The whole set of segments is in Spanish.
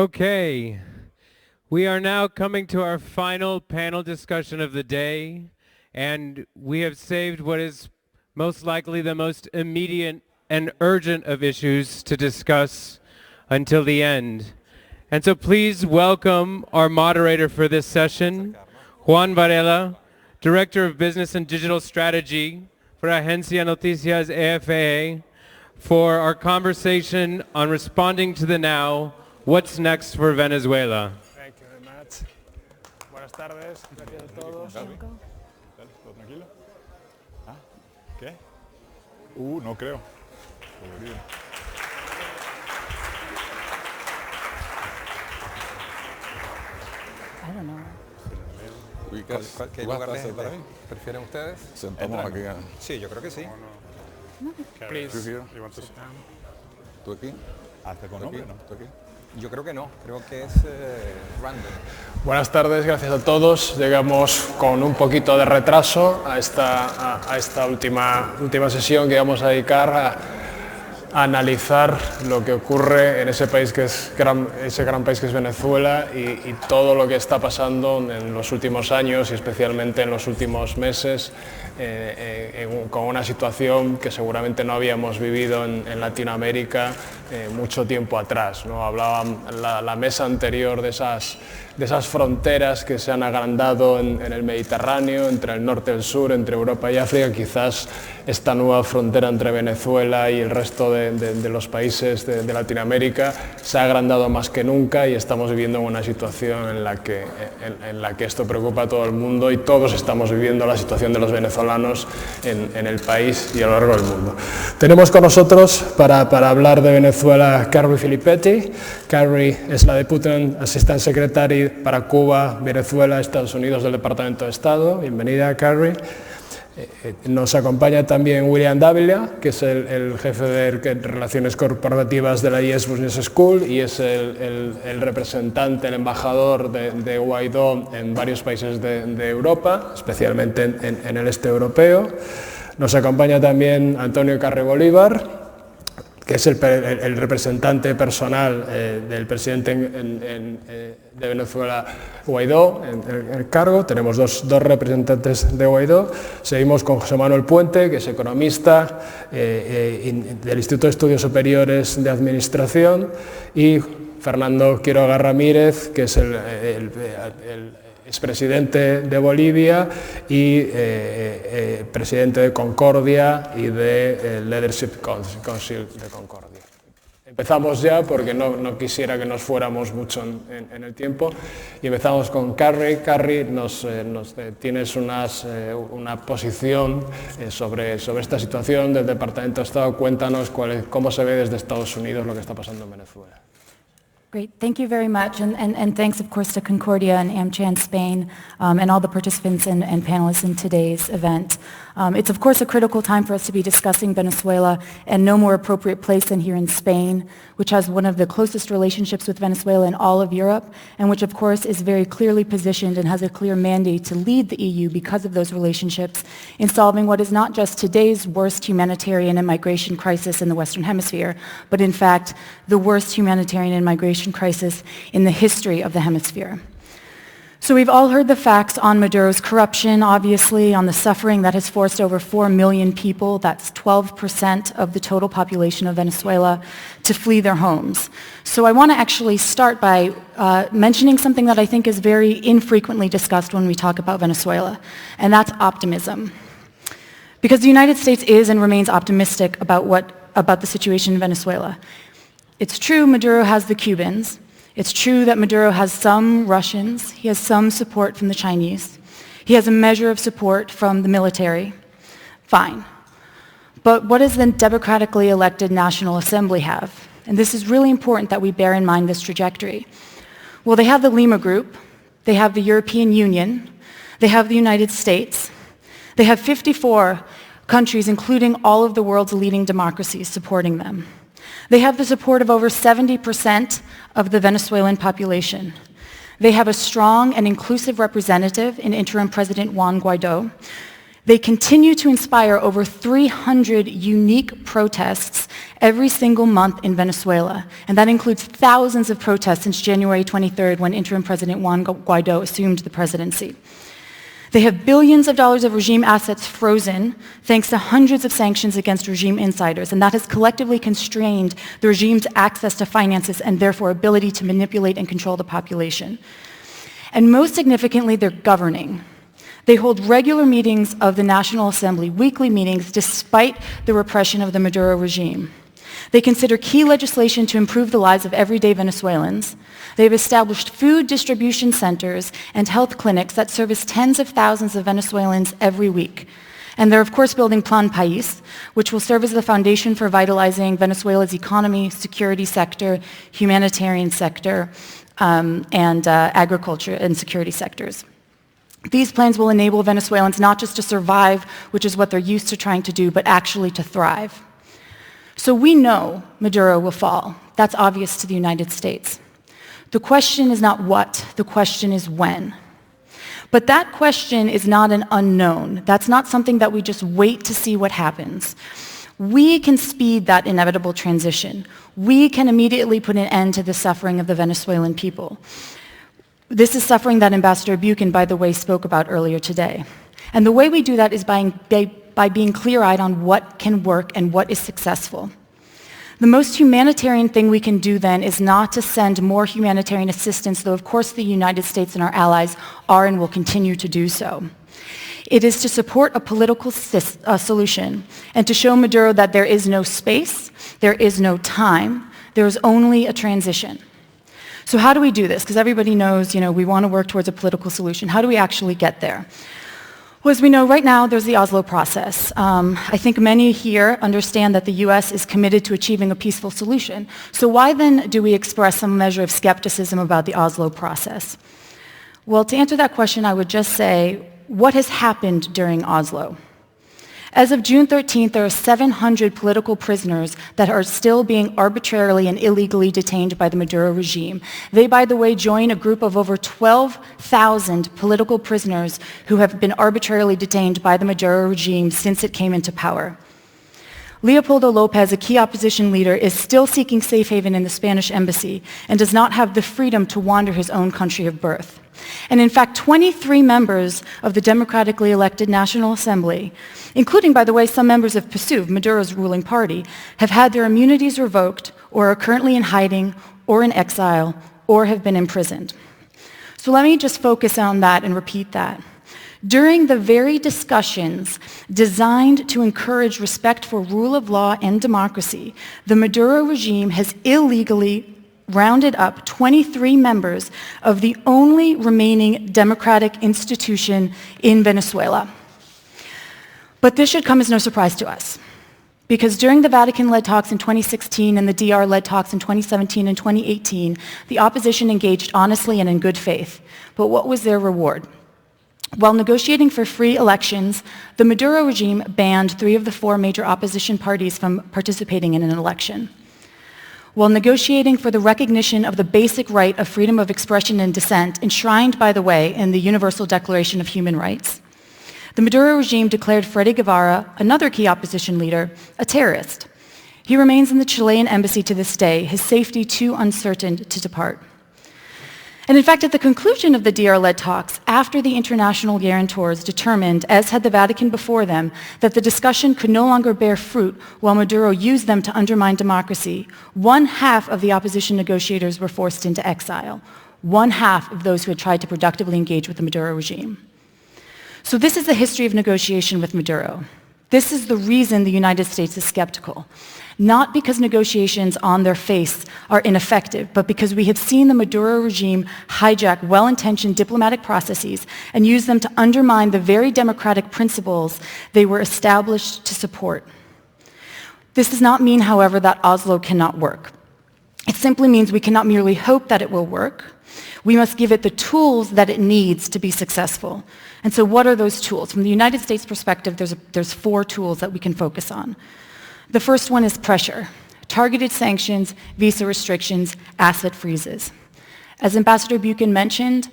Okay, we are now coming to our final panel discussion of the day, and we have saved what is most likely the most immediate and urgent of issues to discuss until the end. And so please welcome our moderator for this session, Juan Varela, Director of Business and Digital Strategy for Agencia Noticias AFA, for our conversation on responding to the now, what's next for Venezuela. Thank you very much. Buenas tardes, gracias a todos. ¿Todo tranquilo? ¿Ah? ¿Qué? No creo. Podría. I don't know. ¿Qué lugar prefieren ustedes? Sentamos aquí. Sí, yo creo que sí. Please. You want to sit down? ¿Tú aquí? Hazte con nombre, ¿no? ¿Tú aquí? Yo creo que no, creo que es random. Buenas tardes, gracias a todos. Llegamos con un poquito de retraso a esta última sesión que vamos a dedicar a analizar lo que ocurre en ese país que es ese gran país que es Venezuela y todo lo que está pasando en los últimos años y especialmente en los últimos meses con una situación que seguramente no habíamos vivido en Latinoamérica mucho tiempo atrás, ¿no? Hablaban la mesa anterior de esas fronteras que se han agrandado en el Mediterráneo, entre el norte y el sur, entre Europa y África. Quizás esta nueva frontera entre Venezuela y el resto de los países de Latinoamérica se ha agrandado más que nunca y estamos viviendo una situación en la que esto preocupa a todo el mundo y todos estamos viviendo la situación de los venezolanos en el país y a lo largo del mundo. Tenemos con nosotros para hablar de Venezuela Carrie Filippetti. Carrie es la Deputy Assistant Secretary para Cuba, Venezuela, Estados Unidos del Departamento de Estado. Bienvenida, Carrie. Nos acompaña también William Dávila, que es el jefe de Relaciones Corporativas de la Yes Business School y es el representante, el embajador de Guaidó en varios países de Europa, especialmente en el este europeo. Nos acompaña también Antonio Carri Bolívar, que es el representante personal del presidente de Venezuela, Guaidó, en el cargo. Tenemos dos representantes de Guaidó. Seguimos con José Manuel Puente, que es economista del Instituto de Estudios Superiores de Administración, y Fernando Quiroga Ramírez, que es el expresidente de Bolivia y presidente de Concordia y de Leadership Council de Concordia. Empezamos ya porque no quisiera que nos fuéramos mucho en el tiempo y empezamos con Carrie. Carrie, tienes una posición sobre esta situación del Departamento de Estado. Cuéntanos cómo se ve desde Estados Unidos lo que está pasando en Venezuela. Great, thank you very much, and thanks of course to Concordia and AmCham Spain and all the participants and panelists in today's event. It's of course a critical time for us to be discussing Venezuela, and no more appropriate place than here in Spain, which has one of the closest relationships with Venezuela in all of Europe, and which of course is very clearly positioned and has a clear mandate to lead the EU because of those relationships in solving what is not just today's worst humanitarian and migration crisis in the Western Hemisphere, but in fact the worst humanitarian and migration crisis in the history of the hemisphere. So we've all heard the facts on Maduro's corruption, obviously, on the suffering that has forced over 4 million people, that's 12% of the total population of Venezuela, to flee their homes. So I want to actually start by mentioning something that I think is very infrequently discussed when we talk about Venezuela, and that's optimism. Because the United States is and remains optimistic about the situation in Venezuela. It's true Maduro has the Cubans. It's true that Maduro has some Russians. He has some support from the Chinese. He has a measure of support from the military. Fine. But what does the democratically elected National Assembly have? And this is really important that we bear in mind this trajectory. Well, they have the Lima Group. They have the European Union. They have the United States. They have 54 countries, including all of the world's leading democracies, supporting them. They have the support of over 70% of the Venezuelan population. They have a strong and inclusive representative in interim President Juan Guaidó. They continue to inspire over 300 unique protests every single month in Venezuela, and that includes thousands of protests since January 23rd when interim President Juan Guaido assumed the presidency. They have billions of dollars of regime assets frozen thanks to hundreds of sanctions against regime insiders, and that has collectively constrained the regime's access to finances and therefore ability to manipulate and control the population. And most significantly, they're governing. They hold regular meetings of the National Assembly, weekly meetings, despite the repression of the Maduro regime. They consider key legislation to improve the lives of everyday Venezuelans. They've established food distribution centers and health clinics that service tens of thousands of Venezuelans every week. And they're, of course, building Plan País, which will serve as the foundation for vitalizing Venezuela's economy, security sector, humanitarian sector, and agriculture and security sectors. These plans will enable Venezuelans not just to survive, which is what they're used to trying to do, but actually to thrive. So we know Maduro will fall. That's obvious to the United States. The question is not what, the question is when. But that question is not an unknown. That's not something that we just wait to see what happens. We can speed that inevitable transition. We can immediately put an end to the suffering of the Venezuelan people. This is suffering that Ambassador Buchan, by the way, spoke about earlier today. And the way we do that is by being clear-eyed on what can work and what is successful. The most humanitarian thing we can do then is not to send more humanitarian assistance, though of course the United States and our allies are and will continue to do so. It is to support a political solution and to show Maduro that there is no space, there is no time, there is only a transition. So how do we do this? Because everybody knows, we want to work towards a political solution. How do we actually get there? Well, as we know, right now, there's the Oslo process. I think many here understand that the U.S. is committed to achieving a peaceful solution. So why then do we express some measure of skepticism about the Oslo process? Well, to answer that question, I would just say, what has happened during Oslo? As of June 13th, there are 700 political prisoners that are still being arbitrarily and illegally detained by the Maduro regime. They, by the way, join a group of over 12,000 political prisoners who have been arbitrarily detained by the Maduro regime since it came into power. Leopoldo Lopez, a key opposition leader, is still seeking safe haven in the Spanish embassy and does not have the freedom to wander his own country of birth. And in fact, 23 members of the democratically elected National Assembly, including, by the way, some members of PSUV, Maduro's ruling party, have had their immunities revoked or are currently in hiding or in exile or have been imprisoned. So let me just focus on that and repeat that. During the very discussions designed to encourage respect for rule of law and democracy, the Maduro regime has illegally rounded up 23 members of the only remaining democratic institution in Venezuela. But this should come as no surprise to us, because during the Vatican-led talks in 2016 and the DR-led talks in 2017 and 2018, the opposition engaged honestly and in good faith. But what was their reward? While negotiating for free elections, the Maduro regime banned 3 of the 4 major opposition parties from participating in an election. While negotiating for the recognition of the basic right of freedom of expression and dissent, enshrined, by the way, in the Universal Declaration of Human Rights, the Maduro regime declared Freddy Guevara, another key opposition leader, a terrorist. He remains in the Chilean embassy to this day, his safety too uncertain to depart. And in fact, at the conclusion of the DR-led talks, after the international guarantors determined, as had the Vatican before them, that the discussion could no longer bear fruit while Maduro used them to undermine democracy, 1/2 of the opposition negotiators were forced into exile, 1/2 of those who had tried to productively engage with the Maduro regime. So this is the history of negotiation with Maduro. This is the reason the United States is skeptical. Not because negotiations on their face are ineffective, but because we have seen the Maduro regime hijack well-intentioned diplomatic processes and use them to undermine the very democratic principles they were established to support. This does not mean, however, that Oslo cannot work. It simply means we cannot merely hope that it will work. We must give it the tools that it needs to be successful. And so what are those tools? From the United States perspective, there's 4 tools that we can focus on. The first one is pressure, targeted sanctions, visa restrictions, asset freezes. As Ambassador Buchan mentioned,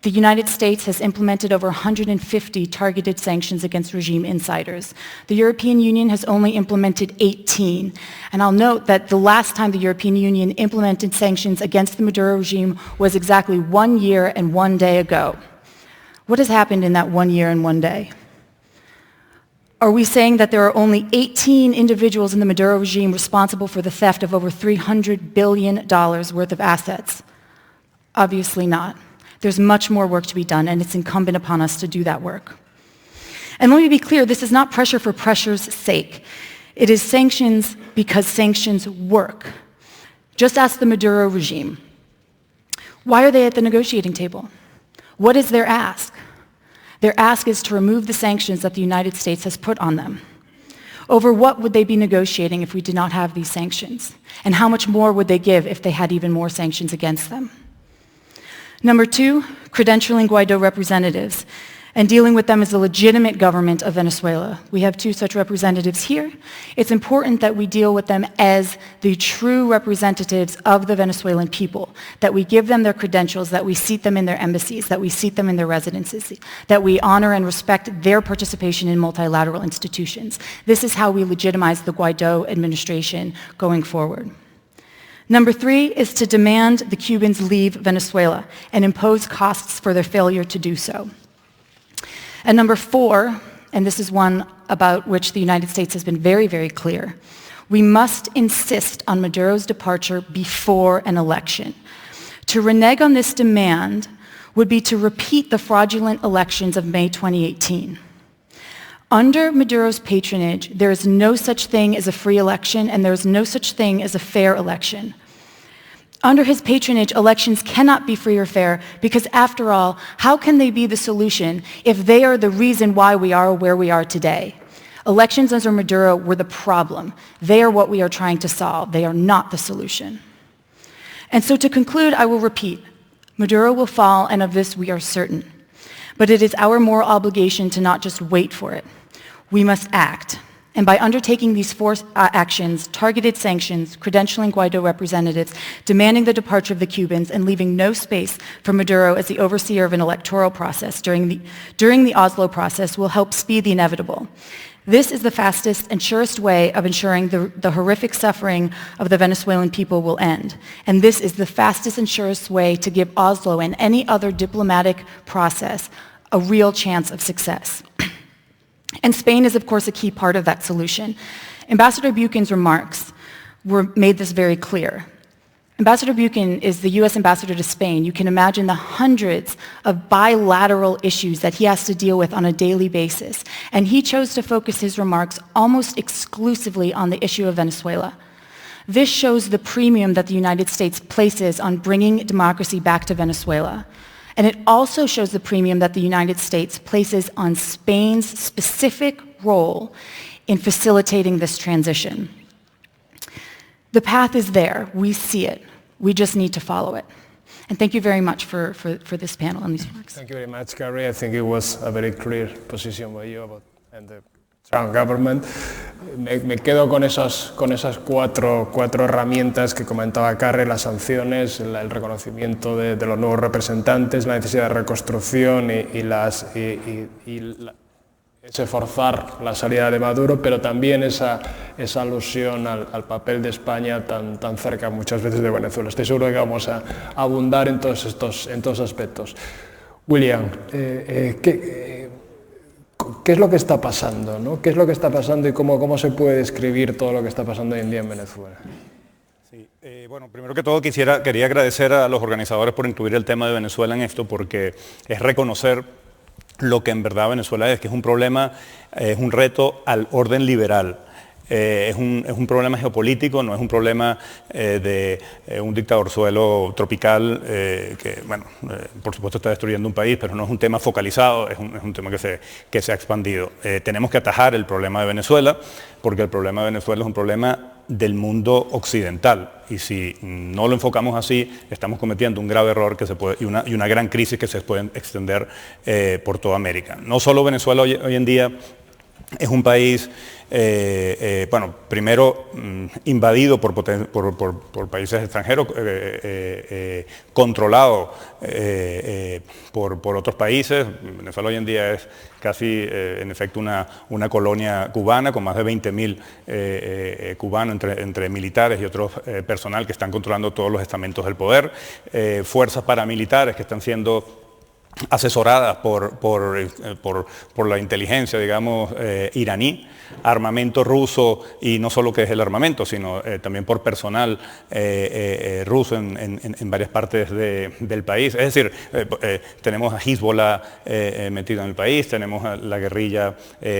The United States has implemented over 150 targeted sanctions against regime insiders. The European Union has only implemented 18. And I'll note that the last time the European Union implemented sanctions against the Maduro regime was exactly 1 year and 1 day ago. What has happened in that 1 year and 1 day? Are we saying that there are only 18 individuals in the Maduro regime responsible for the theft of over $300 billion worth of assets? Obviously not. There's much more work to be done, and it's incumbent upon us to do that work. And let me be clear, this is not pressure for pressure's sake. It is sanctions because sanctions work. Just ask the Maduro regime. Why are they at the negotiating table? What is their ask? Their ask is to remove the sanctions that the United States has put on them. Over what would they be negotiating if we did not have these sanctions? And how much more would they give if they had even more sanctions against them? Number two, credentialing Guaido representatives and dealing with them as the legitimate government of Venezuela. We have 2 such representatives here. It's important that we deal with them as the true representatives of the Venezuelan people, that we give them their credentials, that we seat them in their embassies, that we seat them in their residences, that we honor and respect their participation in multilateral institutions. This is how we legitimize the Guaido administration going forward. Number 3 is to demand the Cubans leave Venezuela and impose costs for their failure to do so. And number 4, and this is one about which the United States has been very, very clear, we must insist on Maduro's departure before an election. To renege on this demand would be to repeat the fraudulent elections of May 2018. Under Maduro's patronage, there is no such thing as a free election, and there is no such thing as a fair election. Under his patronage, elections cannot be free or fair because, after all, how can they be the solution if they are the reason why we are where we are today? Elections under Maduro were the problem. They are what we are trying to solve. They are not the solution. And so to conclude, I will repeat, Maduro will fall, and of this we are certain. But it is our moral obligation to not just wait for it. We must act. And by undertaking these 4 actions, targeted sanctions, credentialing Guaido representatives, demanding the departure of the Cubans, and leaving no space for Maduro as the overseer of an electoral process during the Oslo process will help speed the inevitable. This is the fastest and surest way of ensuring the horrific suffering of the Venezuelan people will end. And this is the fastest and surest way to give Oslo and any other diplomatic process a real chance of success. And Spain is, of course, a key part of that solution. Ambassador Buchan's remarks made this very clear. Ambassador Buchan is the U.S. ambassador to Spain. You can imagine the hundreds of bilateral issues that he has to deal with on a daily basis. And he chose to focus his remarks almost exclusively on the issue of Venezuela. This shows the premium that the United States places on bringing democracy back to Venezuela. And it also shows the premium that the United States places on Spain's specific role in facilitating this transition. The path is there. We see it. We just need to follow it. And thank you very much for this panel and these remarks. Thank you very much, Carrie. I think it was a very clear position by you about and the Trump government. Me quedo con esas 4 herramientas que comentaba Carrie: las sanciones, el reconocimiento de los nuevos representantes, la necesidad de reconstrucción ese forzar la salida de Maduro, pero también esa alusión al papel de España tan cerca muchas veces de Venezuela. Estoy seguro de que vamos a abundar en todos estos aspectos. William, ¿qué es lo que está pasando, ¿no? ¿Qué es lo que está pasando y cómo se puede describir todo lo que está pasando hoy en día en Venezuela? Sí, bueno, primero que todo quería agradecer a los organizadores por incluir el tema de Venezuela en esto, porque es reconocer lo que en verdad Venezuela es, que es un problema, es un reto al orden liberal. Es un problema geopolítico, no es un problema de un dictadorzuelo tropical que, bueno, por supuesto está destruyendo un país, pero no es un tema focalizado, es un tema que se ha expandido. Tenemos que atajar el problema de Venezuela, porque el problema de Venezuela es un problema del mundo occidental, y si no lo enfocamos así, estamos cometiendo un grave error y una gran crisis que se puede extender por toda América. No solo Venezuela hoy en día Es un país, bueno, primero invadido por países extranjeros, controlado por otros países. Venezuela hoy en día es casi, en efecto, una colonia cubana con más de 20.000 cubanos entre militares y otros personal que están controlando todos los estamentos del poder, fuerzas paramilitares que están siendo asesoradas por la inteligencia, digamos, iraní, armamento ruso, y no solo que es el armamento, sino también por personal ruso en varias partes del país. Es decir, tenemos a Hezbollah metido en el país, tenemos a la guerrilla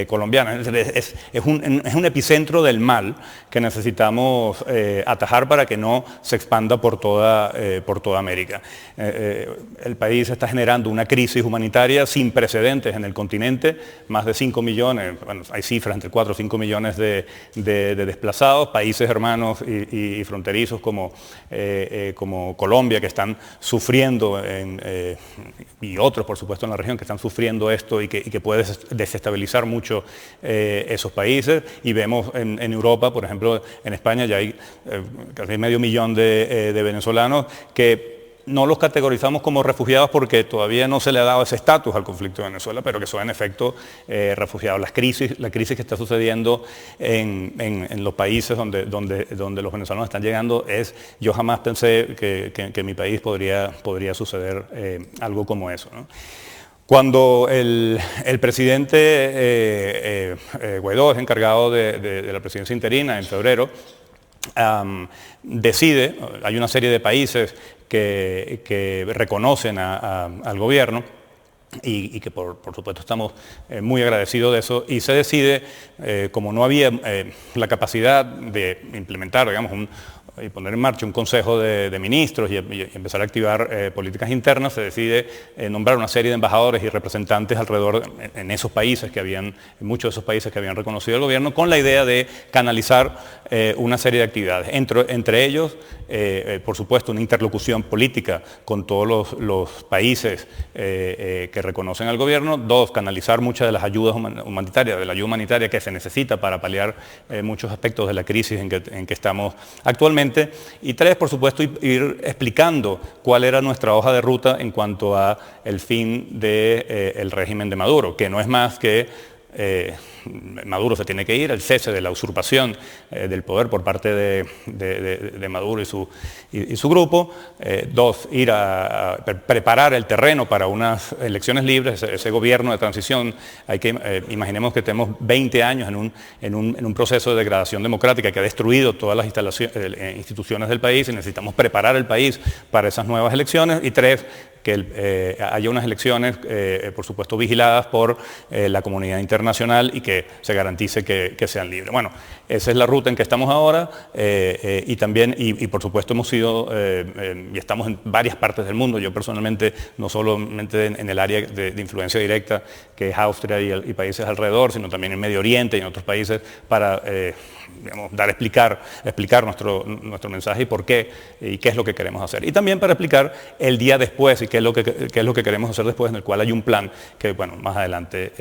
colombiana. Es un epicentro del mal que necesitamos atajar para que no se expanda por toda América. El país está generando una crisis humanitaria sin precedentes en el continente, más de 5 millones, bueno, hay cifras entre 4 o 5 millones de desplazados, países hermanos y fronterizos como Colombia, que están sufriendo, y otros por supuesto en la región, que están sufriendo esto y que puede desestabilizar mucho esos países. Y vemos en Europa, por ejemplo, en España ya hay casi medio millón de venezolanos que no los categorizamos como refugiados porque todavía no se le ha dado ese estatus al conflicto de Venezuela, pero que son en efecto refugiados. La crisis que está sucediendo en los países donde los venezolanos están llegando yo jamás pensé que en mi país podría suceder algo como eso, ¿no? Cuando el presidente Guaidó es encargado de la presidencia interina en febrero, decide, hay una serie de países que reconocen al gobierno y que por supuesto estamos muy agradecidos de eso, y se decide, como no había la capacidad de implementar, digamos, y poner en marcha un consejo de ministros y empezar a activar políticas internas, se decide nombrar una serie de embajadores y representantes alrededor en esos países en muchos de esos países que habían reconocido el gobierno, con la idea de canalizar una serie de actividades. Entre ellos, por supuesto, una interlocución política con todos los países que reconocen al gobierno. Dos, canalizar muchas de las ayudas humanitarias, de la ayuda humanitaria que se necesita para paliar muchos aspectos de la crisis en que estamos actualmente. Y tres, por supuesto, ir explicando cuál era nuestra hoja de ruta en cuanto a el fin del régimen de Maduro, que no es más que Maduro se tiene que ir, el cese de la usurpación del poder por parte de Maduro y su grupo. Dos, ir a preparar el terreno para unas elecciones libres, ese gobierno de transición. Imaginemos que tenemos 20 años en un proceso de degradación democrática que ha destruido todas las instituciones del país, y necesitamos preparar el país para esas nuevas elecciones. Y tres, que haya unas elecciones, por supuesto, vigiladas por la comunidad internacional y que se garantice que sean libres. Bueno, esa es la ruta en que estamos ahora, y también, y por supuesto hemos ido, y estamos en varias partes del mundo. Yo personalmente, no solamente en el área de influencia directa, que es Austria y países alrededor, sino también en Medio Oriente y en otros países, para digamos, explicar nuestro mensaje y por qué, y qué es lo que queremos hacer. Y también para explicar el día después y qué es lo que queremos hacer después, en el cual hay un plan que, bueno, más adelante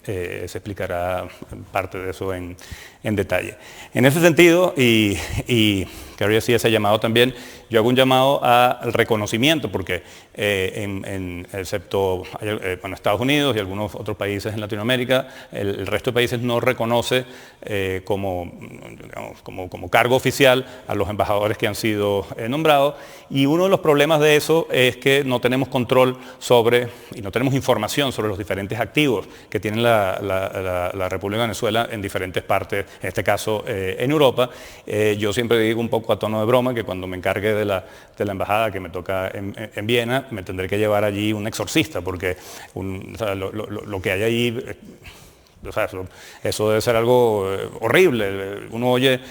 se explicará parte de eso en detalle. En ese sentido, y que habría sido ese llamado también, yo hago un llamado al reconocimiento, porque excepto Estados Unidos y algunos otros países en Latinoamérica, el resto de países no reconoce como cargo oficial a los embajadores que han sido nombrados, y uno de los problemas de eso es que no tenemos control y no tenemos información sobre los diferentes activos que tiene la República de Venezuela en diferentes partes, en este caso en Europa. Yo siempre digo un poco a tono de broma que cuando me encargue de la embajada que me toca en Viena, me tendré que llevar allí un exorcista, porque lo que hay allí, o sea, eso debe ser algo horrible. Uno oye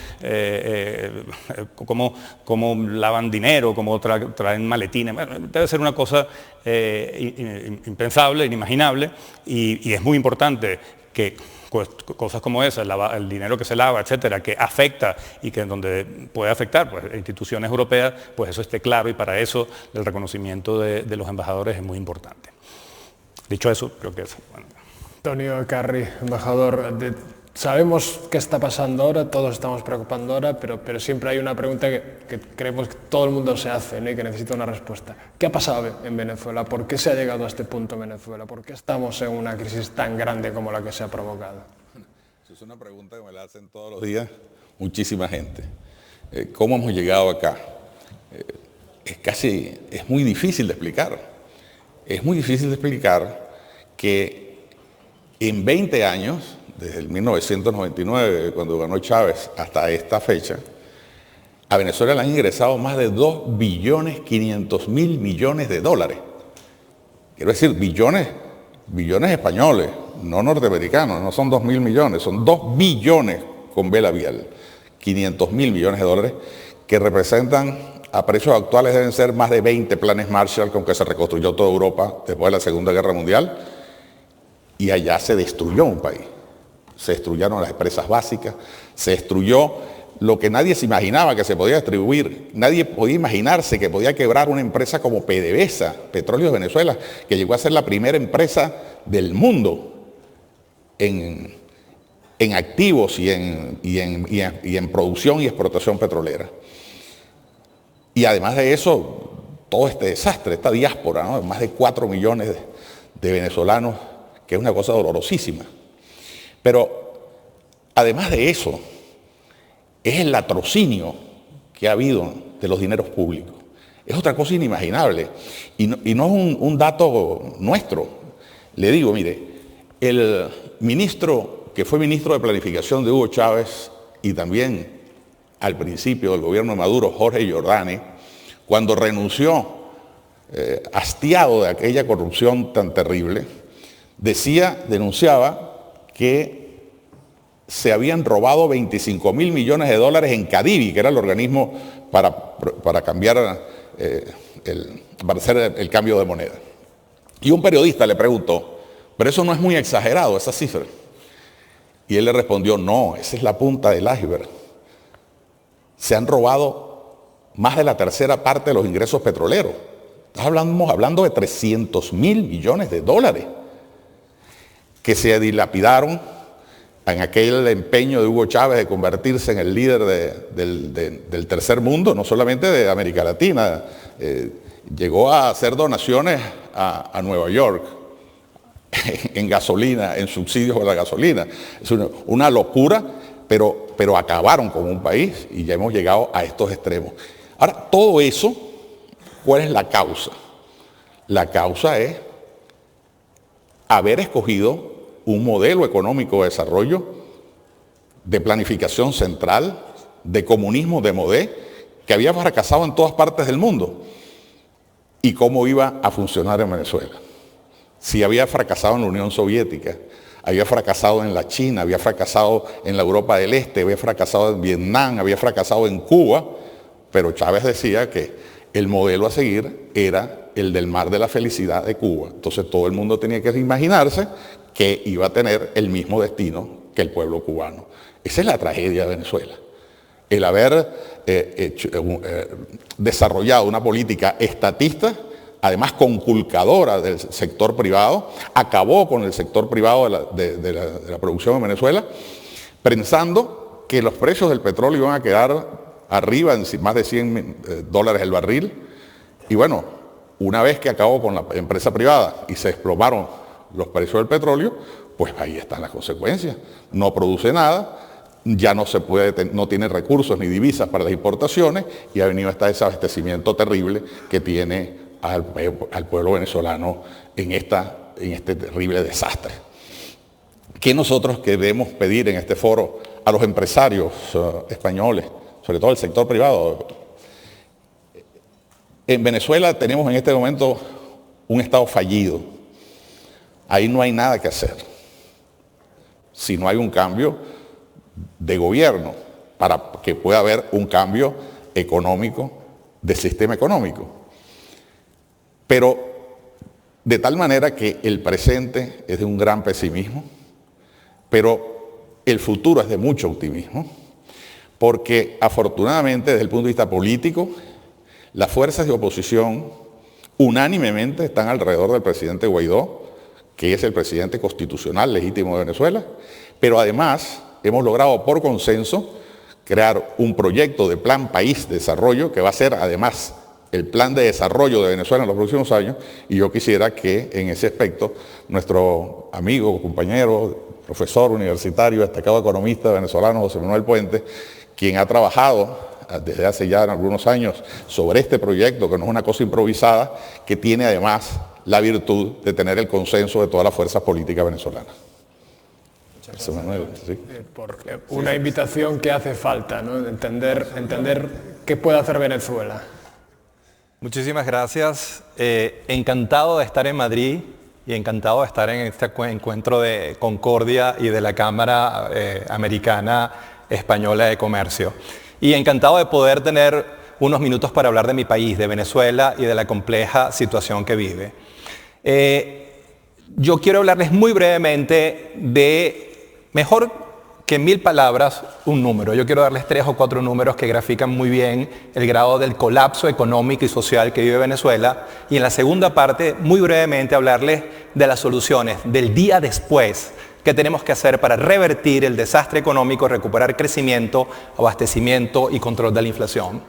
cómo lavan dinero, cómo traen maletines. Bueno, debe ser una cosa impensable, inimaginable, y es muy importante que cosas como esa, el dinero que se lava, etcétera, que afecta y que en donde puede afectar pues, instituciones europeas, pues eso esté claro, y para eso el reconocimiento de los embajadores es muy importante. Dicho eso, creo que es... Bueno. Antonio Carri, embajador, sabemos qué está pasando ahora, todos estamos preocupando ahora, pero siempre hay una pregunta que creemos que todo el mundo se hace, ¿no? Y que necesita una respuesta. ¿Qué ha pasado en Venezuela? ¿Por qué se ha llegado a este punto en Venezuela? ¿Por qué estamos en una crisis tan grande como la que se ha provocado? Es una pregunta que me la hacen todos los días muchísima gente. ¿Cómo hemos llegado acá? Es muy difícil de explicar. Es muy difícil de explicar que en 20 años, desde el 1999, cuando ganó Chávez, hasta esta fecha, a Venezuela le han ingresado más de 2.500.000 millones de dólares. Quiero decir, billones españoles, no norteamericanos, no son 2.000 millones, son 2 billones con B labial, 500.000 millones de dólares, que representan, a precios actuales deben ser más de 20 planes Marshall con que se reconstruyó toda Europa después de la Segunda Guerra Mundial, y allá se destruyó un país. Se destruyeron las empresas básicas, se destruyó lo que nadie se imaginaba que se podía distribuir. Nadie podía imaginarse que podía quebrar una empresa como PDVSA, Petróleos de Venezuela, que llegó a ser la primera empresa del mundo en activos y en producción y explotación petrolera. Y además de eso, todo este desastre, esta diáspora, ¿no? Más de 4 millones de venezolanos, que es una cosa dolorosísima. Pero además de eso, es el latrocinio que ha habido de los dineros públicos. Es otra cosa inimaginable. Y no es un dato nuestro. Le digo, mire, el ministro que fue ministro de Planificación de Hugo Chávez y también al principio del gobierno de Maduro, Jorge Jordani, cuando renunció, hastiado de aquella corrupción tan terrible, denunciaba que se habían robado 25.000 millones de dólares en Cadivi, que era el organismo para cambiar, para hacer el cambio de moneda. Y un periodista le preguntó, ¿pero eso no es muy exagerado, esa cifra? Y él le respondió, no, esa es la punta del iceberg. Se han robado más de la tercera parte de los ingresos petroleros. Estamos hablando de 300.000 millones de dólares que se dilapidaron en aquel empeño de Hugo Chávez de convertirse en el líder del tercer mundo, no solamente de América Latina. Llegó a hacer donaciones a Nueva York en gasolina, en subsidios a la gasolina. Es una locura, pero acabaron con un país y ya hemos llegado a estos extremos. Ahora, todo eso, ¿cuál es la causa? La causa es haber escogido un modelo económico de desarrollo, de planificación central, de comunismo de modé, que había fracasado en todas partes del mundo. ¿Y cómo iba a funcionar en Venezuela? Si había fracasado en la Unión Soviética, había fracasado en la China, había fracasado en la Europa del Este, había fracasado en Vietnam, había fracasado en Cuba, pero Chávez decía que el modelo a seguir era el del Mar de la Felicidad de Cuba. Entonces todo el mundo tenía que imaginarse que iba a tener el mismo destino que el pueblo cubano. Esa es la tragedia de Venezuela. El haber desarrollado una política estatista, además conculcadora del sector privado, acabó con el sector privado de la producción en Venezuela, pensando que los precios del petróleo iban a quedar arriba en más de $100 el barril. Y bueno, una vez que acabó con la empresa privada y se desplomaron los precios del petróleo, pues ahí están las consecuencias. No produce nada, ya no tiene recursos ni divisas para las importaciones y ha venido este desabastecimiento terrible que tiene al pueblo venezolano en este terrible desastre. ¿Qué nosotros queremos pedir en este foro a los empresarios españoles, sobre todo el sector privado? En Venezuela tenemos en este momento un Estado fallido. Ahí no hay nada que hacer. Si no hay un cambio de gobierno para que pueda haber un cambio económico, de sistema económico. Pero de tal manera que el presente es de un gran pesimismo, pero el futuro es de mucho optimismo, porque afortunadamente desde el punto de vista político, las fuerzas de oposición unánimemente están alrededor del presidente Guaidó, que es el presidente constitucional legítimo de Venezuela, pero además hemos logrado por consenso crear un proyecto de plan país de desarrollo que va a ser además el plan de desarrollo de Venezuela en los próximos años, y yo quisiera que en ese aspecto nuestro amigo, compañero, profesor universitario, destacado economista venezolano José Manuel Puente, quien ha trabajado desde hace ya algunos años sobre este proyecto, que no es una cosa improvisada, que tiene además la virtud de tener el consenso de todas las fuerzas políticas venezolanas. José Manuel, ¿sí? Por una invitación que hace falta, ¿no? Entender qué puede hacer Venezuela. Muchísimas gracias. Encantado de estar en Madrid y encantado de estar en este encuentro de Concordia y de la Cámara Americana Española de Comercio. Y encantado de poder tener unos minutos para hablar de mi país, de Venezuela y de la compleja situación que vive. Yo quiero hablarles muy brevemente de, mejor que 1000 palabras, un número. Yo quiero darles 3 o 4 números que grafican muy bien el grado del colapso económico y social que vive Venezuela. Y en la segunda parte, muy brevemente, hablarles de las soluciones del día después que tenemos que hacer para revertir el desastre económico, recuperar crecimiento, abastecimiento y control de la inflación.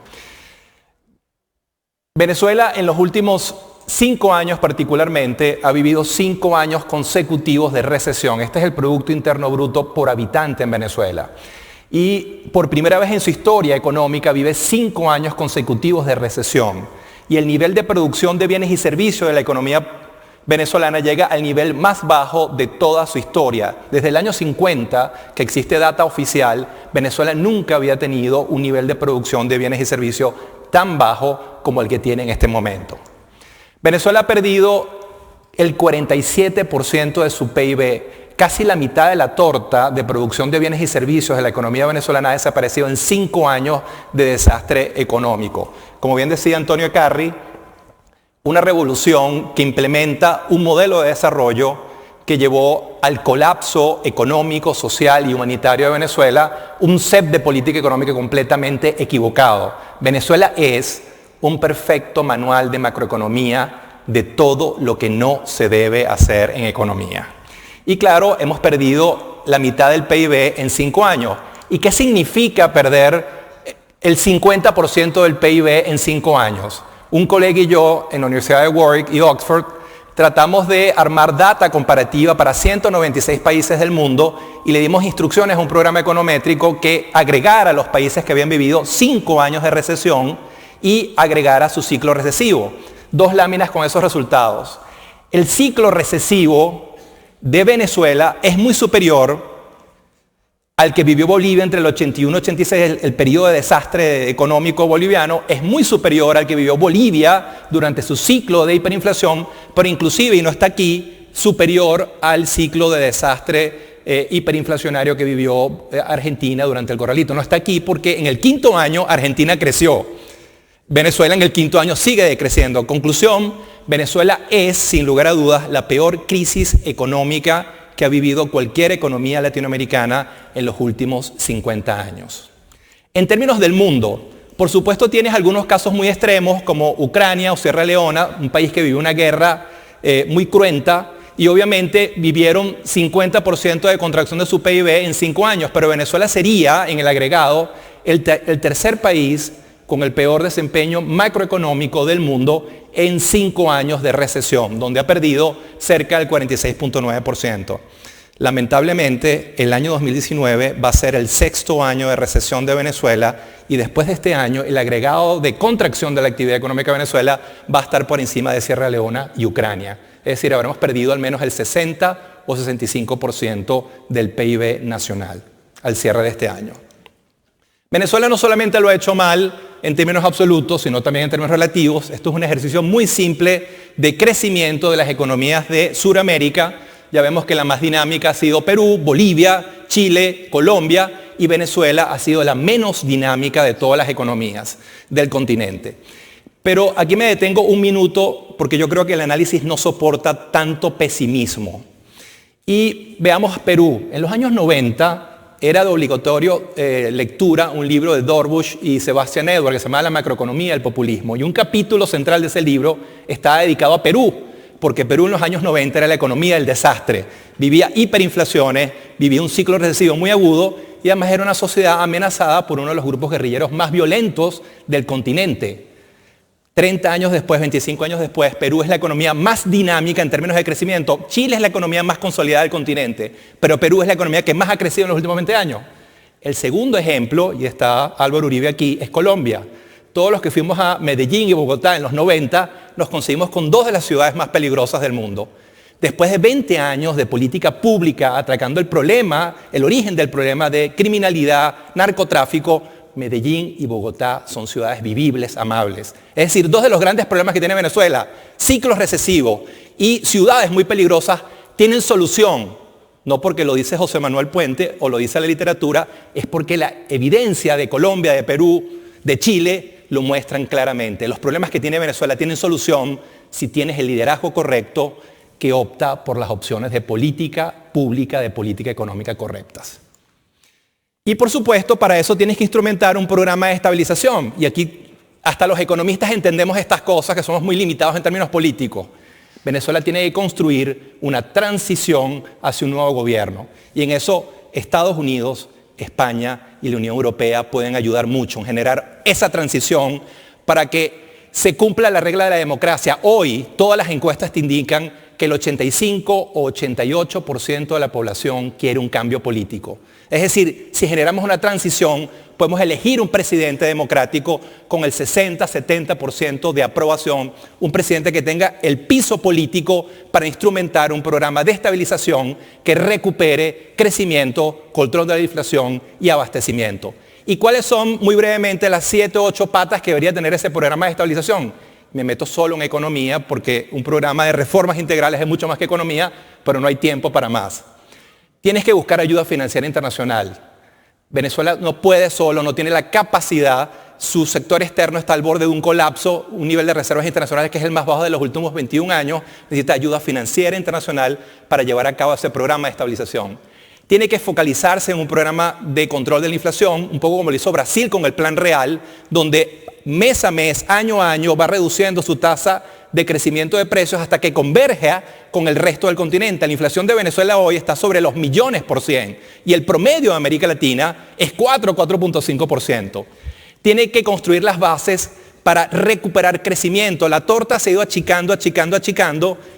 Venezuela en los últimos 5 años particularmente ha vivido 5 años consecutivos de recesión. Este es el Producto Interno Bruto por habitante en Venezuela. Y por primera vez en su historia económica vive 5 años consecutivos de recesión. Y el nivel de producción de bienes y servicios de la economía venezolana llega al nivel más bajo de toda su historia. Desde el año 50, que existe data oficial, Venezuela nunca había tenido un nivel de producción de bienes y servicios tan bajo como el que tiene en este momento. Venezuela ha perdido el 47% de su PIB, casi la mitad de la torta de producción de bienes y servicios de la economía venezolana ha desaparecido en 5 años de desastre económico. Como bien decía Antonio Ecarri, una revolución que implementa un modelo de desarrollo que llevó al colapso económico, social y humanitario de Venezuela, un set de política económica completamente equivocado. Venezuela es un perfecto manual de macroeconomía de todo lo que no se debe hacer en economía. Y claro, hemos perdido la mitad del PIB en 5 años. ¿Y qué significa perder el 50% del PIB en 5 años? Un colega y yo en la Universidad de Warwick y Oxford tratamos de armar data comparativa para 196 países del mundo y le dimos instrucciones a un programa econométrico que agregara a los países que habían vivido 5 años de recesión y agregara su ciclo recesivo. 2 láminas con esos resultados. El ciclo recesivo de Venezuela es muy superior al que vivió Bolivia entre el 81 y 86, el periodo de desastre económico boliviano, es muy superior al que vivió Bolivia durante su ciclo de hiperinflación, pero inclusive, y no está aquí, superior al ciclo de desastre hiperinflacionario que vivió Argentina durante el Corralito. No está aquí porque en el 5º año Argentina creció. Venezuela en el 5º año sigue decreciendo. Conclusión, Venezuela es, sin lugar a dudas, la peor crisis económica que ha vivido cualquier economía latinoamericana en los últimos 50 años. En términos del mundo, por supuesto tienes algunos casos muy extremos como Ucrania o Sierra Leona, un país que vivió una guerra muy cruenta y obviamente vivieron 50% de contracción de su PIB en 5 años, pero Venezuela sería, en el agregado, el tercer país con el peor desempeño macroeconómico del mundo en 5 años de recesión, donde ha perdido cerca del 46.9%. Lamentablemente, el año 2019 va a ser el 6º año de recesión de Venezuela y después de este año el agregado de contracción de la actividad económica de Venezuela va a estar por encima de Sierra Leona y Ucrania. Es decir, habremos perdido al menos el 60 o 65% del PIB nacional al cierre de este año. Venezuela no solamente lo ha hecho mal en términos absolutos, sino también en términos relativos. Esto es un ejercicio muy simple de crecimiento de las economías de Sudamérica. Ya vemos que la más dinámica ha sido Perú, Bolivia, Chile, Colombia y Venezuela ha sido la menos dinámica de todas las economías del continente. Pero aquí me detengo un minuto porque yo creo que el análisis no soporta tanto pesimismo. Y veamos Perú. En los años 90 era de obligatorio lectura un libro de Dorbush y Sebastian Edwards que se llama La macroeconomía del populismo. Y un capítulo central de ese libro está dedicado a Perú, porque Perú en los años 90 era la economía del desastre. Vivía hiperinflaciones, vivía un ciclo recesivo muy agudo y además era una sociedad amenazada por uno de los grupos guerrilleros más violentos del continente. 30 años después, 25 años después, Perú es la economía más dinámica en términos de crecimiento. Chile es la economía más consolidada del continente, pero Perú es la economía que más ha crecido en los últimos 20 años. El segundo ejemplo, y está Álvaro Uribe aquí, es Colombia. Todos los que fuimos a Medellín y Bogotá en los 90 nos conseguimos con dos de las ciudades más peligrosas del mundo. Después de 20 años de política pública atacando el problema, el origen del problema de criminalidad, narcotráfico, Medellín y Bogotá son ciudades vivibles, amables. Es decir, dos de los grandes problemas que tiene Venezuela, ciclos recesivos y ciudades muy peligrosas, tienen solución. No porque lo dice José Manuel Puente o lo dice la literatura, es porque la evidencia de Colombia, de Perú, de Chile, lo muestran claramente. Los problemas que tiene Venezuela tienen solución si tienes el liderazgo correcto que opta por las opciones de política pública, de política económica correctas. Y por supuesto, para eso tienes que instrumentar un programa de estabilización. Y aquí hasta los economistas entendemos estas cosas, que somos muy limitados en términos políticos. Venezuela tiene que construir una transición hacia un nuevo gobierno. Y en eso Estados Unidos, España y la Unión Europea pueden ayudar mucho en generar esa transición para que se cumpla la regla de la democracia. Hoy todas las encuestas te indican que el 85 o 88% de la población quiere un cambio político. Es decir, si generamos una transición, podemos elegir un presidente democrático con el 60-70% de aprobación, un presidente que tenga el piso político para instrumentar un programa de estabilización que recupere crecimiento, control de la inflación y abastecimiento. ¿Y cuáles son, muy brevemente, las 7 o 8 patas que debería tener ese programa de estabilización? Me meto solo en economía porque un programa de reformas integrales es mucho más que economía, pero no hay tiempo para más. Tienes que buscar ayuda financiera internacional. Venezuela no puede solo, no tiene la capacidad, su sector externo está al borde de un colapso, un nivel de reservas internacionales que es el más bajo de los últimos 21 años, necesita ayuda financiera internacional para llevar a cabo ese programa de estabilización. Tiene que focalizarse en un programa de control de la inflación, un poco como lo hizo Brasil con el Plan Real, donde mes a mes, año a año, va reduciendo su tasa de crecimiento de precios hasta que converja con el resto del continente. La inflación de Venezuela hoy está sobre los millones% y el promedio de América Latina es 4,5%. Tiene que construir las bases para recuperar crecimiento. La torta se ha ido achicando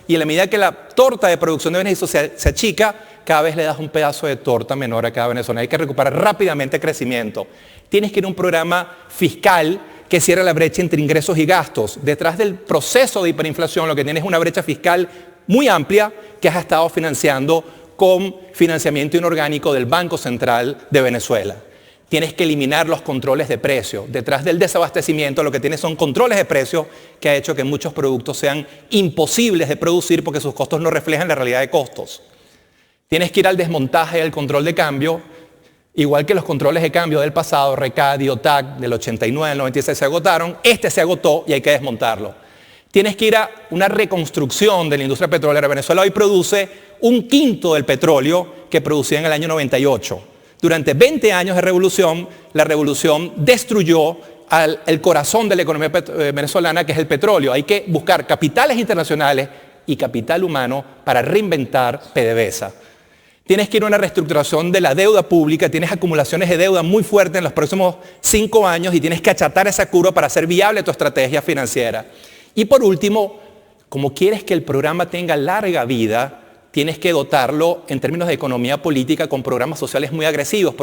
y en la medida que la torta de producción de Venezuela se achica, cada vez le das un pedazo de torta menor a cada venezolano. Hay que recuperar rápidamente crecimiento. Tienes que ir a un programa fiscal que cierre la brecha entre ingresos y gastos. Detrás del proceso de hiperinflación lo que tienes es una brecha fiscal muy amplia que has estado financiando con financiamiento inorgánico del Banco Central de Venezuela. Tienes que eliminar los controles de precio. Detrás del desabastecimiento lo que tienes son controles de precio que ha hecho que muchos productos sean imposibles de producir porque sus costos no reflejan la realidad de costos. Tienes que ir al desmontaje del control de cambio, igual que los controles de cambio del pasado, RECAD y OTAC del 89 al 96 se agotaron, este se agotó y hay que desmontarlo. Tienes que ir a una reconstrucción de la industria petrolera. Venezuela hoy produce 1/5 del petróleo que producía en el año 98. Durante 20 años de revolución, la revolución destruyó el corazón de la economía venezolana, que es el petróleo. Hay que buscar capitales internacionales y capital humano para reinventar PDVSA. Tienes que ir a una reestructuración de la deuda pública, tienes acumulaciones de deuda muy fuertes en los próximos 5 años y tienes que achatar esa curva para hacer viable tu estrategia financiera. Y por último, como quieres que el programa tenga larga vida, tienes que dotarlo en términos de economía política con programas sociales muy agresivos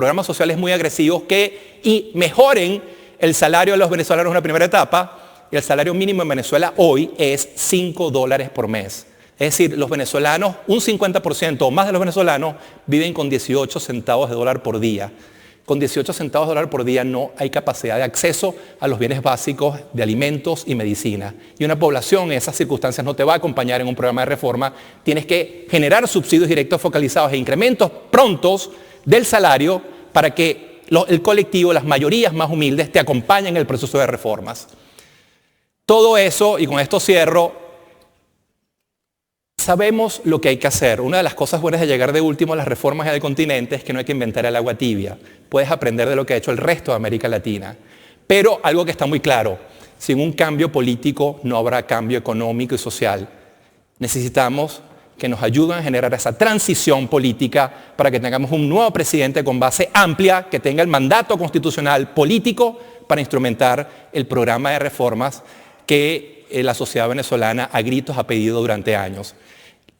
que mejoren el salario de los venezolanos en una primera etapa. Y el salario mínimo en Venezuela hoy es $5 por mes. Es decir, los venezolanos, un 50% o más de los venezolanos viven con 18 centavos de dólar por día. Con 18 centavos de dólar por día no hay capacidad de acceso a los bienes básicos de alimentos y medicina. Y una población en esas circunstancias no te va a acompañar en un programa de reforma. Tienes que generar subsidios directos focalizados e incrementos prontos del salario para que el colectivo, las mayorías más humildes, te acompañen en el proceso de reformas. Todo eso, y con esto cierro, sabemos lo que hay que hacer. Una de las cosas buenas de llegar de último a las reformas del continente es que no hay que inventar el agua tibia. Puedes aprender de lo que ha hecho el resto de América Latina. Pero algo que está muy claro, sin un cambio político no habrá cambio económico y social. Necesitamos que nos ayuden a generar esa transición política para que tengamos un nuevo presidente con base amplia, que tenga el mandato constitucional político para instrumentar el programa de reformas que la sociedad venezolana a gritos ha pedido durante años.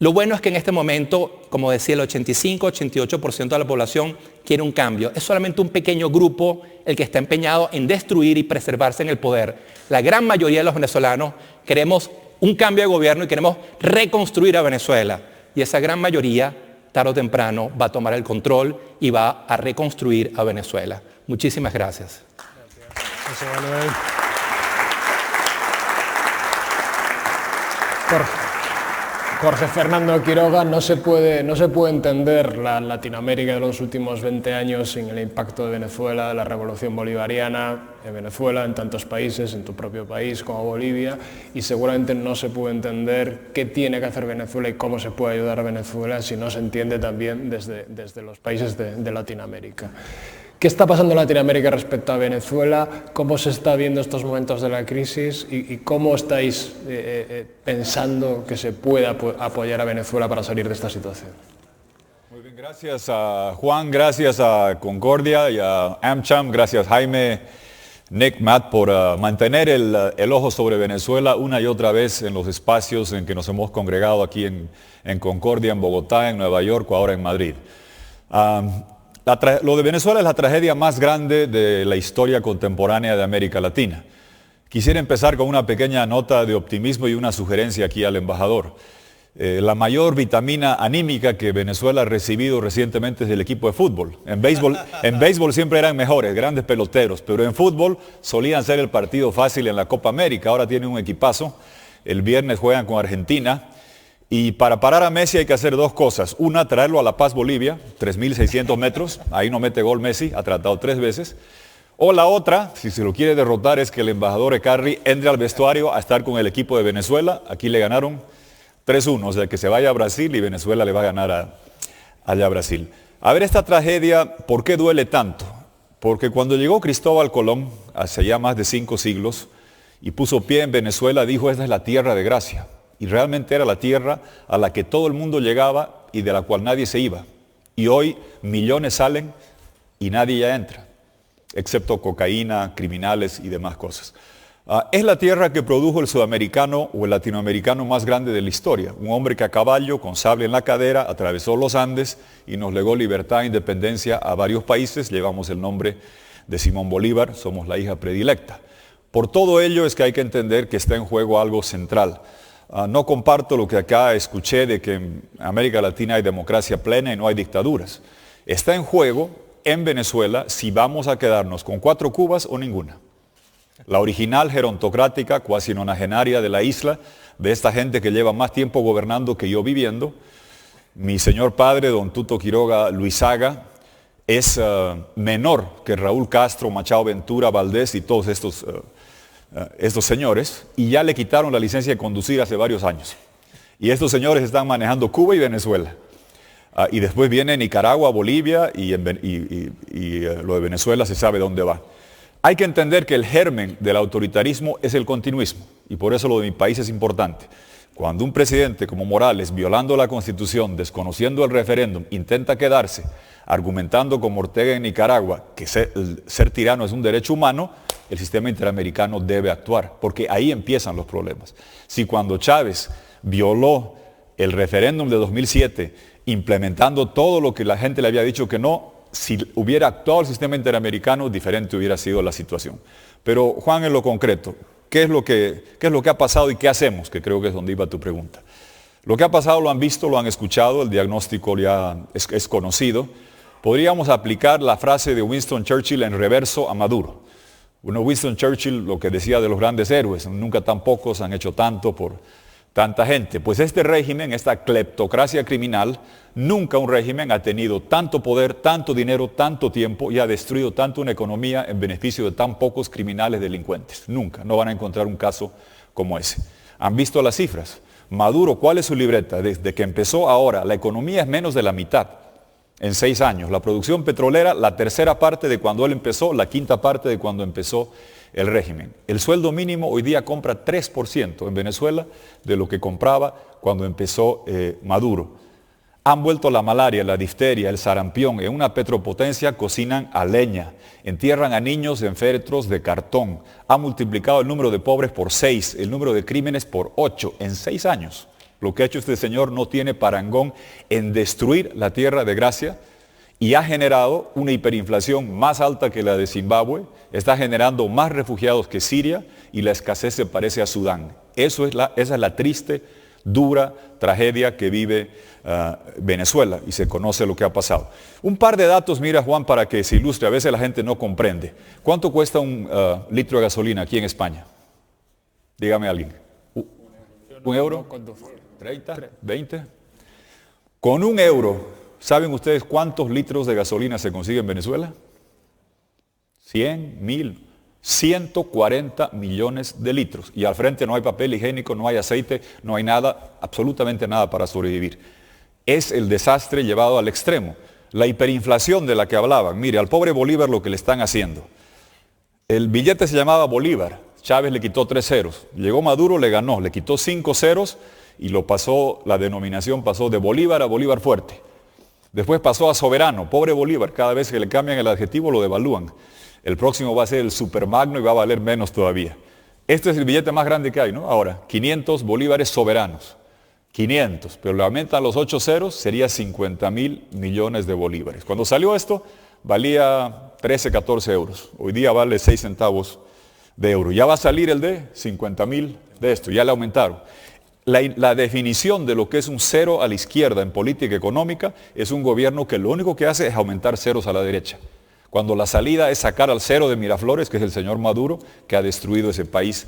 Lo bueno es que en este momento, como decía, el 85-88% de la población quiere un cambio. Es solamente un pequeño grupo el que está empeñado en destruir y preservarse en el poder. La gran mayoría de los venezolanos queremos un cambio de gobierno y queremos reconstruir a Venezuela. Y esa gran mayoría, tarde o temprano, va a tomar el control y va a reconstruir a Venezuela. Muchísimas gracias. José Manuel. Jorge Fernando Quiroga, no se puede entender la Latinoamérica de los últimos 20 años sin el impacto de Venezuela, de la revolución bolivariana en Venezuela, en tantos países, en tu propio país como Bolivia, y seguramente no se puede entender qué tiene que hacer Venezuela y cómo se puede ayudar a Venezuela si no se entiende también desde los países de Latinoamérica. ¿Qué está pasando en Latinoamérica respecto a Venezuela? ¿Cómo se está viendo estos momentos de la crisis? ¿Y cómo estáis pensando que se pueda apoyar a Venezuela para salir de esta situación? Muy bien, gracias a Juan, gracias a Concordia y a AmCham, gracias Jaime, Nick, Matt, por mantener el ojo sobre Venezuela una y otra vez en los espacios en que nos hemos congregado aquí en Concordia, en Bogotá, en Nueva York o ahora en Madrid. Lo de Venezuela es la tragedia más grande de la historia contemporánea de América Latina. Quisiera empezar con una pequeña nota de optimismo y una sugerencia aquí al embajador. La mayor vitamina anímica que Venezuela ha recibido recientemente es del equipo de fútbol. En béisbol siempre eran mejores, grandes peloteros, pero en fútbol solían ser el partido fácil en la Copa América. Ahora tienen un equipazo. El viernes juegan con Argentina. Y para parar a Messi hay que hacer dos cosas. Una, traerlo a La Paz, Bolivia, 3.600 metros. Ahí no mete gol Messi, ha tratado 3 veces. O la otra, si se lo quiere derrotar, es que el embajador Ecarri entre al vestuario a estar con el equipo de Venezuela. Aquí le ganaron 3-1, o sea que se vaya a Brasil y Venezuela le va a ganar allá a Brasil. A ver, esta tragedia, ¿por qué duele tanto? Porque cuando llegó Cristóbal Colón, hace ya más de 5 siglos, y puso pie en Venezuela, dijo, esta es la tierra de gracia. Y realmente era la tierra a la que todo el mundo llegaba y de la cual nadie se iba. Y hoy millones salen y nadie ya entra, excepto cocaína, criminales y demás cosas. Es la tierra que produjo el sudamericano o el latinoamericano más grande de la historia. Un hombre que a caballo, con sable en la cadera, atravesó los Andes y nos legó libertad e independencia a varios países. Llevamos el nombre de Simón Bolívar, somos la hija predilecta. Por todo ello es que hay que entender que está en juego algo central. No comparto lo que acá escuché de que en América Latina hay democracia plena y no hay dictaduras. Está en juego en Venezuela si vamos a quedarnos con 4 Cubas o ninguna. La original gerontocrática, cuasi nonagenaria de la isla, de esta gente que lleva más tiempo gobernando que yo viviendo. Mi señor padre, don Tuto Quiroga Luisaga, es menor que Raúl Castro, Machado Ventura, Valdés y todos estos señores, y ya le quitaron la licencia de conducir hace varios años. Y estos señores están manejando Cuba y Venezuela. Y después viene Nicaragua, Bolivia, y lo de Venezuela se sabe dónde va. Hay que entender que el germen del autoritarismo es el continuismo, y por eso lo de mi país es importante. Cuando un presidente como Morales, violando la Constitución, desconociendo el referéndum, intenta quedarse, argumentando como Ortega en Nicaragua, que ser tirano es un derecho humano, el sistema interamericano debe actuar, porque ahí empiezan los problemas. Si cuando Chávez violó el referéndum de 2007, implementando todo lo que la gente le había dicho que no, si hubiera actuado el sistema interamericano, diferente hubiera sido la situación. Pero Juan, en lo concreto, ¿qué es lo que ha pasado y qué hacemos? Que creo que es donde iba tu pregunta. Lo que ha pasado lo han visto, lo han escuchado, el diagnóstico ya es conocido. Podríamos aplicar la frase de Winston Churchill en reverso a Maduro. Bueno, Winston Churchill lo que decía de los grandes héroes, nunca tan pocos han hecho tanto por tanta gente. Pues este régimen, esta cleptocracia criminal, nunca un régimen ha tenido tanto poder, tanto dinero, tanto tiempo y ha destruido tanto una economía en beneficio de tan pocos criminales delincuentes. Nunca, no van a encontrar un caso como ese. ¿Han visto las cifras? Maduro, ¿cuál es su libreta? Desde que empezó ahora, la economía es menos de la mitad en 6 años. La producción petrolera, la tercera parte de cuando él empezó, la quinta parte de cuando empezó el régimen. El sueldo mínimo hoy día compra 3% en Venezuela de lo que compraba cuando empezó Maduro. Han vuelto la malaria, la difteria, el sarampión. En una petropotencia cocinan a leña, entierran a niños en féretros de cartón. Ha multiplicado el número de pobres por 6, el número de crímenes por 8 en 6 años. Lo que ha hecho este señor no tiene parangón en destruir la tierra de gracia y ha generado una hiperinflación más alta que la de Zimbabue, está generando más refugiados que Siria y la escasez se parece a Sudán. Esa es la triste, dura tragedia que vive Venezuela y se conoce lo que ha pasado. Un par de datos, mira Juan, para que se ilustre, a veces la gente no comprende. ¿Cuánto cuesta un litro de gasolina aquí en España? Dígame alguien. ¿1 euro? ¿30? ¿20? Con 1 euro, ¿saben ustedes cuántos litros de gasolina se consigue en Venezuela? 100, 1000, 140 millones de litros. Y al frente no hay papel higiénico, no hay aceite, no hay nada, absolutamente nada para sobrevivir. Es el desastre llevado al extremo. La hiperinflación de la que hablaban. Mire, al pobre Bolívar lo que le están haciendo. El billete se llamaba Bolívar. Chávez le quitó 3 ceros. Llegó Maduro, le ganó, le quitó 5 ceros y lo pasó, la denominación pasó de Bolívar a Bolívar fuerte. Después pasó a soberano, pobre Bolívar. Cada vez que le cambian el adjetivo lo devalúan. El próximo va a ser el supermagno y va a valer menos todavía. Este es el billete más grande que hay, ¿no? Ahora, 500 bolívares soberanos. 500, pero le aumentan los 8 ceros, sería 50.000 millones de bolívares. Cuando salió esto, valía 13, 14 euros. Hoy día vale 6 centavos de euro. Ya va a salir el de 50.000 de esto, ya le aumentaron. La definición de lo que es un cero a la izquierda en política económica es un gobierno que lo único que hace es aumentar ceros a la derecha. Cuando la salida es sacar al cero de Miraflores, que es el señor Maduro, que ha destruido ese país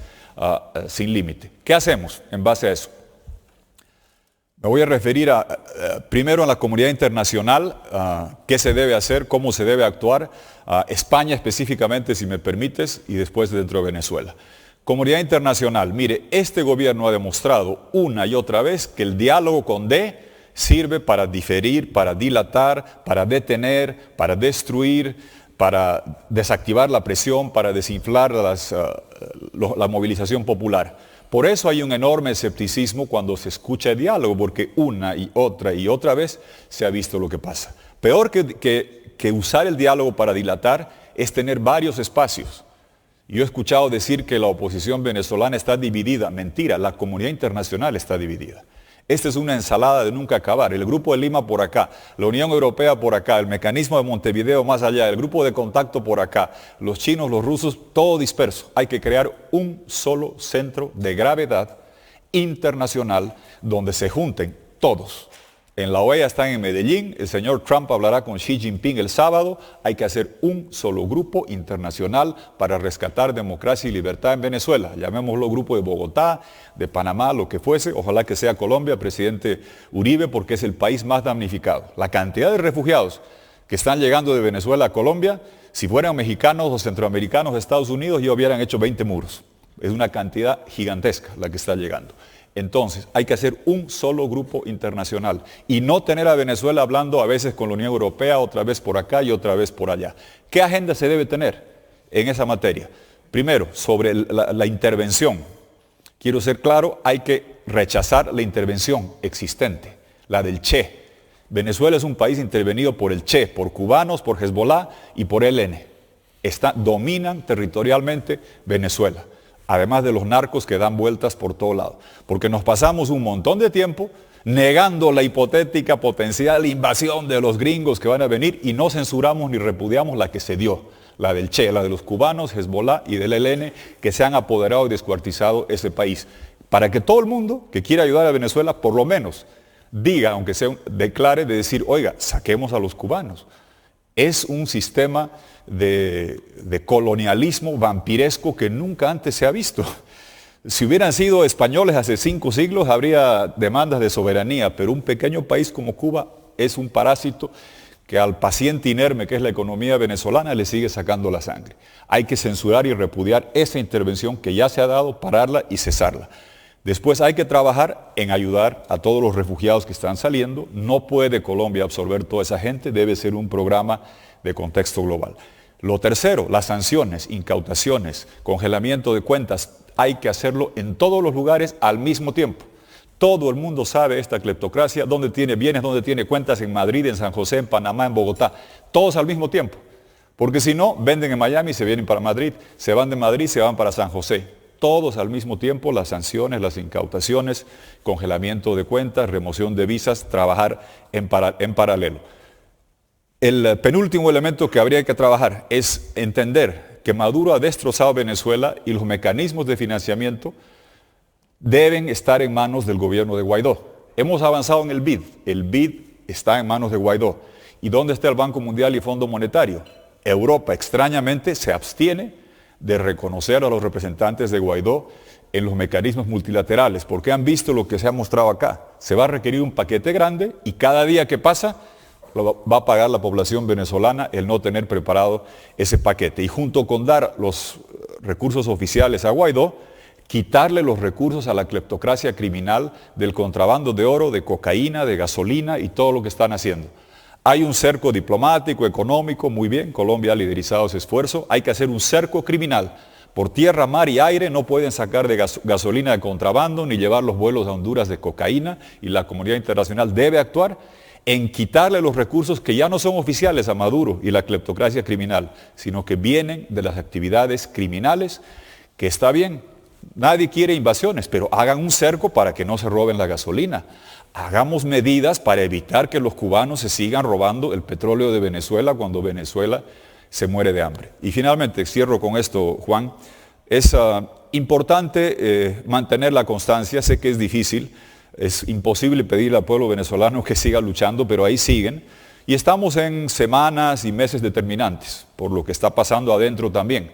sin límite. ¿Qué hacemos en base a eso? Me voy a referir primero a la comunidad internacional, qué se debe hacer, cómo se debe actuar, España específicamente, si me permites, y después dentro de Venezuela. Comunidad internacional, mire, este gobierno ha demostrado una y otra vez que el diálogo con D sirve para diferir, para dilatar, para detener, para destruir, para desactivar la presión, para desinflar la movilización popular. Por eso hay un enorme escepticismo cuando se escucha el diálogo, porque una y otra vez se ha visto lo que pasa. Peor que usar el diálogo para dilatar es tener varios espacios. Yo he escuchado decir que la oposición venezolana está dividida. Mentira, la comunidad internacional está dividida. Esta es una ensalada de nunca acabar. El Grupo de Lima por acá, la Unión Europea por acá, el mecanismo de Montevideo más allá, el Grupo de Contacto por acá, los chinos, los rusos, todo disperso. Hay que crear un solo centro de gravedad internacional donde se junten todos. En la OEA están en Medellín, el señor Trump hablará con Xi Jinping el sábado. Hay que hacer un solo grupo internacional para rescatar democracia y libertad en Venezuela. Llamémoslo Grupo de Bogotá, de Panamá, lo que fuese. Ojalá que sea Colombia, presidente Uribe, porque es el país más damnificado. La cantidad de refugiados que están llegando de Venezuela a Colombia, si fueran mexicanos o centroamericanos de Estados Unidos, ya hubieran hecho 20 muros. Es una cantidad gigantesca la que está llegando. Entonces, hay que hacer un solo grupo internacional y no tener a Venezuela hablando a veces con la Unión Europea, otra vez por acá y otra vez por allá. ¿Qué agenda se debe tener en esa materia? Primero, sobre la intervención. Quiero ser claro, hay que rechazar la intervención existente, la del Che. Venezuela es un país intervenido por el Che, por cubanos, por Hezbollah y por ELN. Dominan territorialmente Venezuela. Además de los narcos que dan vueltas por todo lado. Porque nos pasamos un montón de tiempo negando la hipotética potencial invasión de los gringos que van a venir y no censuramos ni repudiamos la que se dio, la del Che, la de los cubanos, Hezbollah y del ELN, que se han apoderado y descuartizado ese país. Para que todo el mundo que quiera ayudar a Venezuela, por lo menos, diga, aunque sea declare, de decir, oiga, saquemos a los cubanos. Es un sistema de colonialismo vampiresco que nunca antes se ha visto. Si hubieran sido españoles hace 5 siglos, habría demandas de soberanía, pero un pequeño país como Cuba es un parásito que al paciente inerme, que es la economía venezolana, le sigue sacando la sangre. Hay que censurar y repudiar esa intervención que ya se ha dado, pararla y cesarla. Después hay que trabajar en ayudar a todos los refugiados que están saliendo. No puede Colombia absorber toda esa gente, debe ser un programa de contexto global. Lo tercero, las sanciones, incautaciones, congelamiento de cuentas, hay que hacerlo en todos los lugares al mismo tiempo. Todo el mundo sabe esta cleptocracia, dónde tiene bienes, dónde tiene cuentas, en Madrid, en San José, en Panamá, en Bogotá, todos al mismo tiempo. Porque si no, venden en Miami, se vienen para Madrid, se van de Madrid, se van para San José. Todos al mismo tiempo, las sanciones, las incautaciones, congelamiento de cuentas, remoción de visas, trabajar en paralelo. El penúltimo elemento que habría que trabajar es entender que Maduro ha destrozado Venezuela y los mecanismos de financiamiento deben estar en manos del gobierno de Guaidó. Hemos avanzado en el BID. El BID está en manos de Guaidó. ¿Y dónde está el Banco Mundial y Fondo Monetario? Europa, extrañamente, se abstiene de reconocer a los representantes de Guaidó en los mecanismos multilaterales, porque han visto lo que se ha mostrado acá. Se va a requerir un paquete grande y cada día que pasa lo va a pagar la población venezolana el no tener preparado ese paquete. Y junto con dar los recursos oficiales a Guaidó, quitarle los recursos a la cleptocracia criminal del contrabando de oro, de cocaína, de gasolina y todo lo que están haciendo. Hay un cerco diplomático, económico, muy bien, Colombia ha liderizado ese esfuerzo. Hay que hacer un cerco criminal. Por tierra, mar y aire no pueden sacar de gasolina de contrabando ni llevar los vuelos a Honduras de cocaína, y la comunidad internacional debe actuar en quitarle los recursos que ya no son oficiales a Maduro y la cleptocracia criminal, sino que vienen de las actividades criminales, que está bien. Nadie quiere invasiones, pero hagan un cerco para que no se roben la gasolina. Hagamos medidas para evitar que los cubanos se sigan robando el petróleo de Venezuela cuando Venezuela se muere de hambre. Y finalmente, cierro con esto, Juan, es importante mantener la constancia. Sé que es difícil, es imposible pedirle al pueblo venezolano que siga luchando, pero ahí siguen. Y estamos en semanas y meses determinantes, por lo que está pasando adentro también.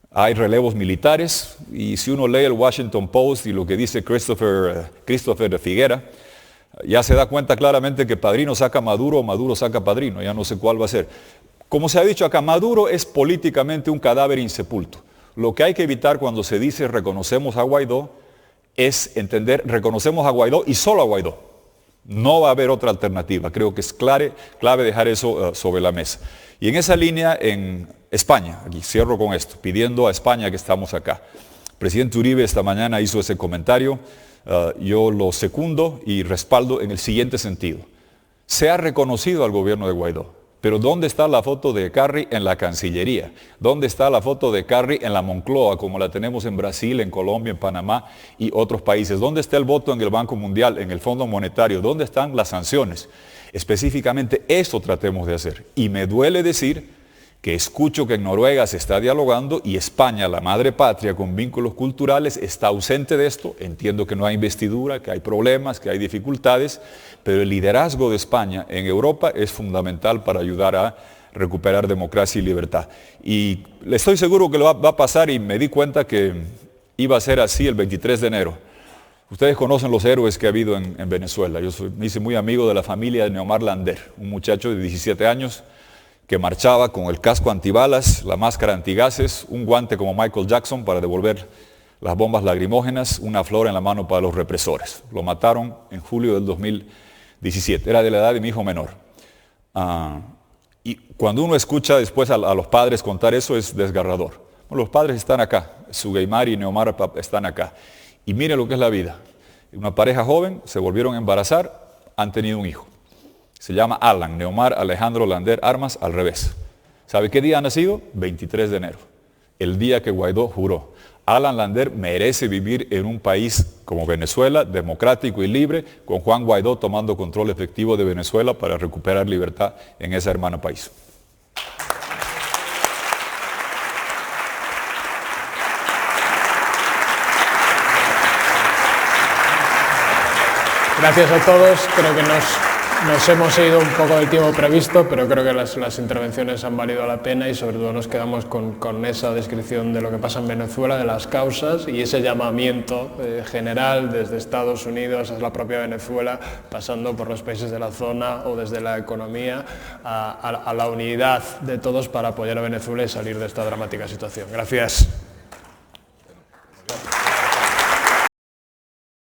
Hay relevos militares, y si uno lee el Washington Post y lo que dice Christopher Figuera, ya se da cuenta claramente que Padrino saca a Maduro o Maduro saca a Padrino, ya no sé cuál va a ser. Como se ha dicho acá, Maduro es políticamente un cadáver insepulto. Lo que hay que evitar cuando se dice reconocemos a Guaidó es entender, reconocemos a Guaidó y solo a Guaidó. No va a haber otra alternativa. Creo que es clave dejar eso sobre la mesa. Y en esa línea, en España, aquí cierro con esto, pidiendo a España que estamos acá. El presidente Uribe esta mañana hizo ese comentario. Yo lo secundo y respaldo en el siguiente sentido. Se ha reconocido al gobierno de Guaidó, pero ¿dónde está la foto de Carri en la Cancillería? ¿Dónde está la foto de Carri en la Moncloa, como la tenemos en Brasil, en Colombia, en Panamá y otros países? ¿Dónde está el voto en el Banco Mundial, en el Fondo Monetario? ¿Dónde están las sanciones? Específicamente eso tratemos de hacer. Y me duele decir que escucho que en Noruega se está dialogando y España, la madre patria con vínculos culturales, está ausente de esto. Entiendo que no hay investidura, que hay problemas, que hay dificultades, pero el liderazgo de España en Europa es fundamental para ayudar a recuperar democracia y libertad. Y le estoy seguro que lo va a pasar, y me di cuenta que iba a ser así el 23 de enero. Ustedes conocen los héroes que ha habido en Venezuela. Me hice muy amigo de la familia de Neomar Lander, un muchacho de 17 años, que marchaba con el casco antibalas, la máscara antigases, un guante como Michael Jackson para devolver las bombas lacrimógenas, una flor en la mano para los represores. Lo mataron en julio del 2017. Era de la edad de mi hijo menor. Y cuando uno escucha después a los padres contar eso, es desgarrador. Bueno, los padres están acá, Sugeimar y Neomar están acá. Y mire lo que es la vida. Una pareja joven, se volvieron a embarazar, han tenido un hijo. Se llama Alan, Neomar Alejandro Lander Armas, al revés. ¿Sabe qué día ha nacido? 23 de enero, el día que Guaidó juró. Alan Lander merece vivir en un país como Venezuela, democrático y libre, con Juan Guaidó tomando control efectivo de Venezuela para recuperar libertad en ese hermano país. Gracias a todos. Creo que nos hemos ido un poco del tiempo previsto, pero creo que las intervenciones han valido la pena, y sobre todo nos quedamos con esa descripción de lo que pasa en Venezuela, de las causas, y ese llamamiento general desde Estados Unidos a la propia Venezuela, pasando por los países de la zona o desde la economía, a la unidad de todos para apoyar a Venezuela y salir de esta dramática situación. Gracias.